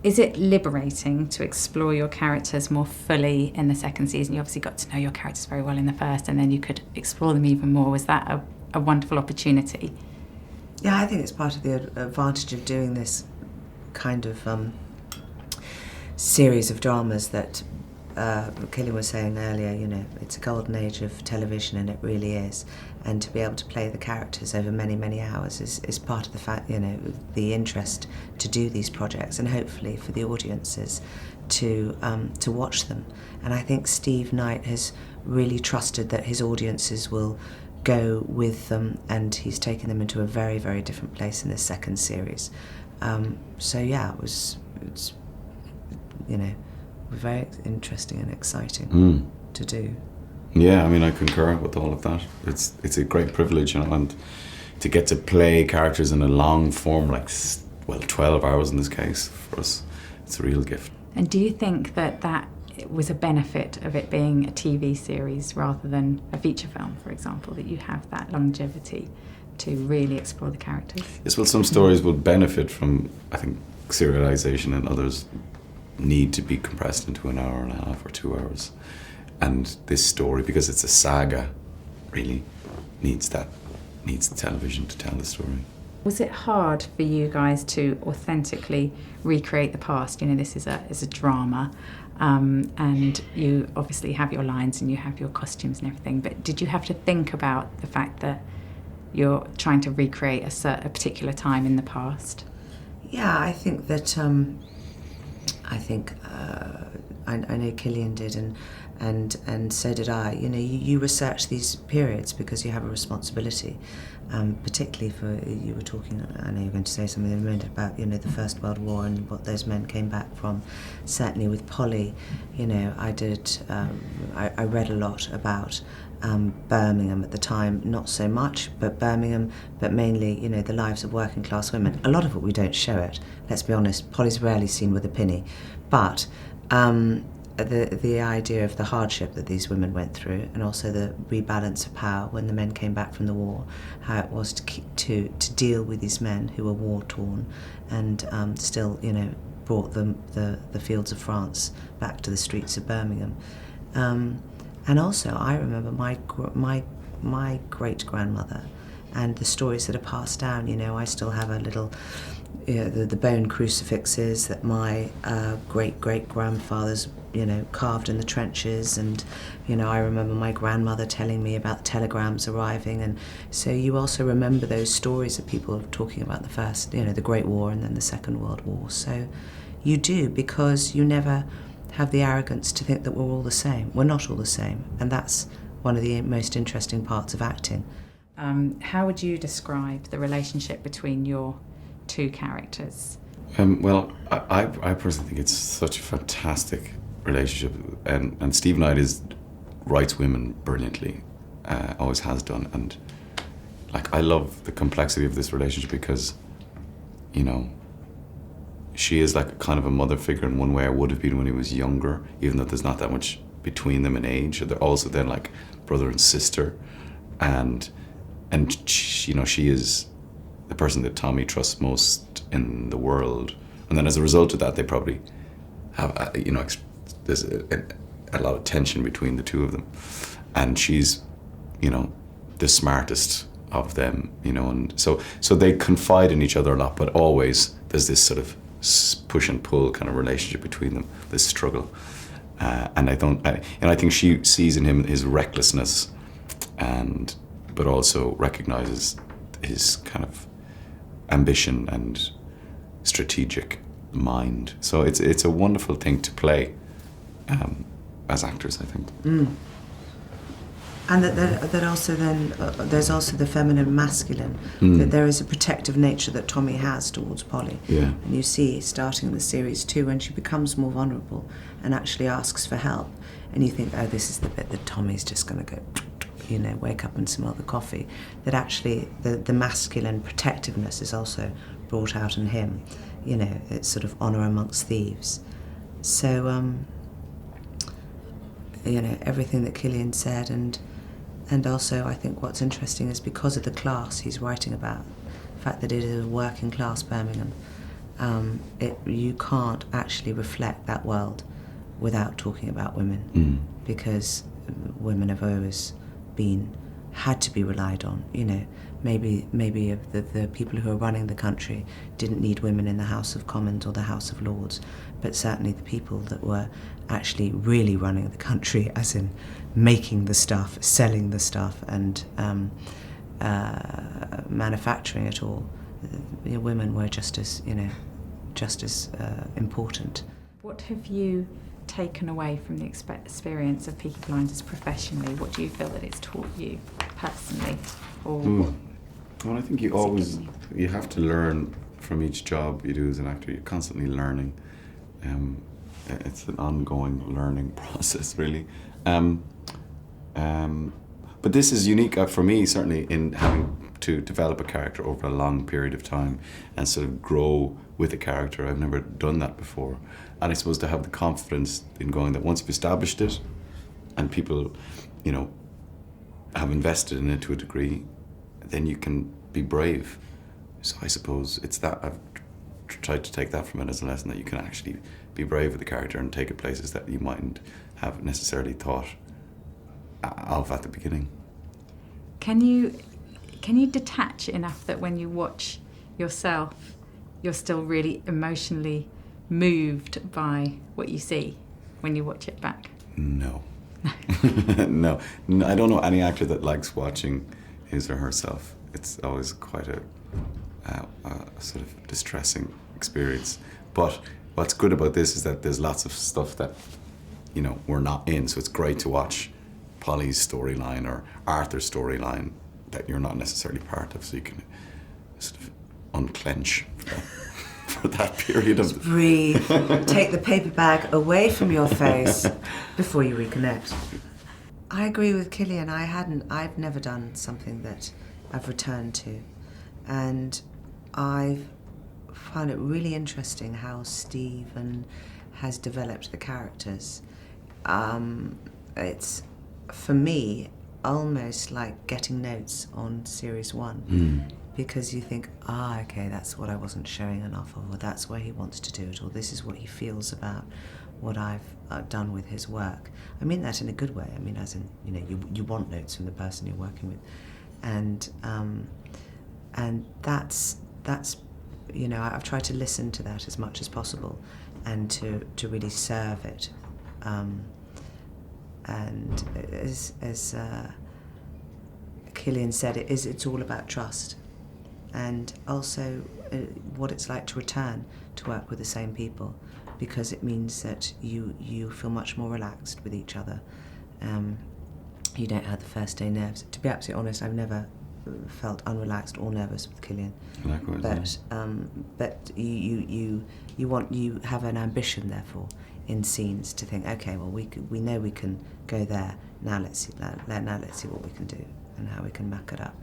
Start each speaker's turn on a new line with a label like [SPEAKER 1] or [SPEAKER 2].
[SPEAKER 1] Is it liberating to explore your characters more fully in the second season? You obviously got to know your characters very well in the first, and then you could explore them even more. Was that a wonderful opportunity?
[SPEAKER 2] Yeah, I think it's part of the advantage of doing this kind of series of dramas that Cillian was saying earlier, you know, it's a golden age of television, and it really is. And to be able to play the characters over many, many hours is part of the fact, you know, the interest to do these projects, and hopefully for the audiences to watch them. And I think Steve Knight has really trusted that his audiences will go with them, and he's taken them into a very, very different place in this second series. So yeah, it's you know, very interesting and exciting to do.
[SPEAKER 3] Yeah, I mean, I concur with all of that. It's a great privilege, you know, and to get to play characters in a long form, like, well, 12 hours in this case, for us, it's a real gift.
[SPEAKER 1] And do you think that was a benefit of it being a TV series rather than a feature film, for example, that you have that longevity to really explore the characters?
[SPEAKER 3] Yes, well, some stories will benefit from, I think, serialization, and others need to be compressed into an hour and a half or 2 hours. And this story, because it's a saga, really needs television to tell the story.
[SPEAKER 1] Was it hard for you guys to authentically recreate the past? You know, this is a drama, and you obviously have your lines and you have your costumes and everything, but did you have to think about the fact that you're trying to recreate a particular time in the past?
[SPEAKER 2] Yeah, I think that I know Cillian did, and so did I. You know, you research these periods because you have a responsibility, particularly for, you were talking, I know you're going to say something in a minute about, you know, the First World War and what those men came back from. Certainly with Polly, you know, I read a lot about Birmingham at the time, not so much, but Birmingham, but mainly, you know, the lives of working class women. A lot of it we don't show it, let's be honest. Polly's rarely seen with a penny, but the idea of the hardship that these women went through, and also the rebalance of power when the men came back from the war, how it was to deal with these men who were war torn, and still, you know, brought the fields of France back to the streets of Birmingham. And also, I remember my great grandmother, and the stories that are passed down. You know, I still have a little, you know, the bone crucifixes that my great grandfathers, you know, carved in the trenches, and, you know, I remember my grandmother telling me about telegrams arriving, and so you also remember those stories of people talking about the first, you know, the Great War and then the Second World War. So you do, because you never have the arrogance to think that we're all the same. We're not all the same, and that's one of the most interesting parts of acting.
[SPEAKER 1] How would you describe the relationship between your two characters?
[SPEAKER 3] Well, I personally think it's such a fantastic relationship, and Steve Knight writes women brilliantly, always has done, and like, I love the complexity of this relationship because, you know, she is like a kind of a mother figure in one way I would have been when he was younger, even though there's not that much between them in age. They're also then like brother and sister, and she, you know, she is the person that Tommy trusts most in the world, and then as a result of that, they probably have, you know, there's a lot of tension between the two of them, and she's, you know, the smartest of them, you know, and so they confide in each other a lot, but always there's this sort of push and pull kind of relationship between them, this struggle, and I think she sees in him his recklessness, but also recognizes his kind of ambition and strategic mind. So it's a wonderful thing to play as actors, I think.
[SPEAKER 2] And that also then, there's also the feminine and masculine, that there is a protective nature that Tommy has towards Polly.
[SPEAKER 3] Yeah.
[SPEAKER 2] And you see, starting in the series 2, when she becomes more vulnerable and actually asks for help, and you think, oh, this is the bit that Tommy's just going to go, you know, wake up and smell the coffee, that actually the masculine protectiveness is also brought out in him. You know, it's sort of honour amongst thieves. So, you know, everything that Cillian said, and also I think what's interesting is because of the class he's writing about, the fact that it is a working class Birmingham, you can't actually reflect that world without talking about women, because women have always had to be relied on. You know, maybe the people who are running the country didn't need women in the House of Commons or the House of Lords, but certainly the people that were actually really running the country, as in making the stuff, selling the stuff, and manufacturing it all, women were just as important.
[SPEAKER 1] What have you taken away from the experience of Peaky Blinders professionally? What do you feel that it's taught you personally?
[SPEAKER 3] Well, I think you have to learn from each job you do as an actor. You're constantly learning. It's an ongoing learning process, really. But this is unique for me, certainly, in having to develop a character over a long period of time and sort of grow with a character. I've never done that before. And I suppose to have the confidence in going that once you've established it and people, have invested in it to a degree, then you can be brave. So I suppose it's that. I've tried to take that from it as a lesson, that you can actually be brave with the character and take it places that you mightn't have necessarily thought of at the beginning.
[SPEAKER 1] Can you detach enough that when you watch yourself, you're still really emotionally moved by what you see when you watch it back?
[SPEAKER 3] No. No, I don't know any actor that likes watching his or herself. It's always quite a sort of distressing experience. But what's good about this is that there's lots of stuff that, we're not in. So it's great to watch Polly's storyline or Arthur's storyline that you're not necessarily part of, so you can sort of unclench for that period of...
[SPEAKER 2] Breathe. Take the paper bag away from your face before you reconnect. I agree with Cillian. I've never done something that I've returned to, and I've found it really interesting how Stephen has developed the characters. It's, for me, almost like getting notes on series 1, because you think, okay, that's what I wasn't showing enough of, or that's where he wants to do it, or this is what he feels about what I've done with his work. I mean that in a good way. I mean, as in, you want notes from the person you're working with, and that's I've tried to listen to that as much as possible, and to really serve it. And as Cillian said, it's all about trust, and also what it's like to return to work with the same people, because it means that you feel much more relaxed with each other. You don't have the first day nerves. To be absolutely honest, I've never felt unrelaxed or nervous with Cillian.
[SPEAKER 3] Likewise,
[SPEAKER 2] but you have an ambition, therefore, in scenes to think, okay, well, we know we can go there. Now let's see what we can do and how we can muck it up.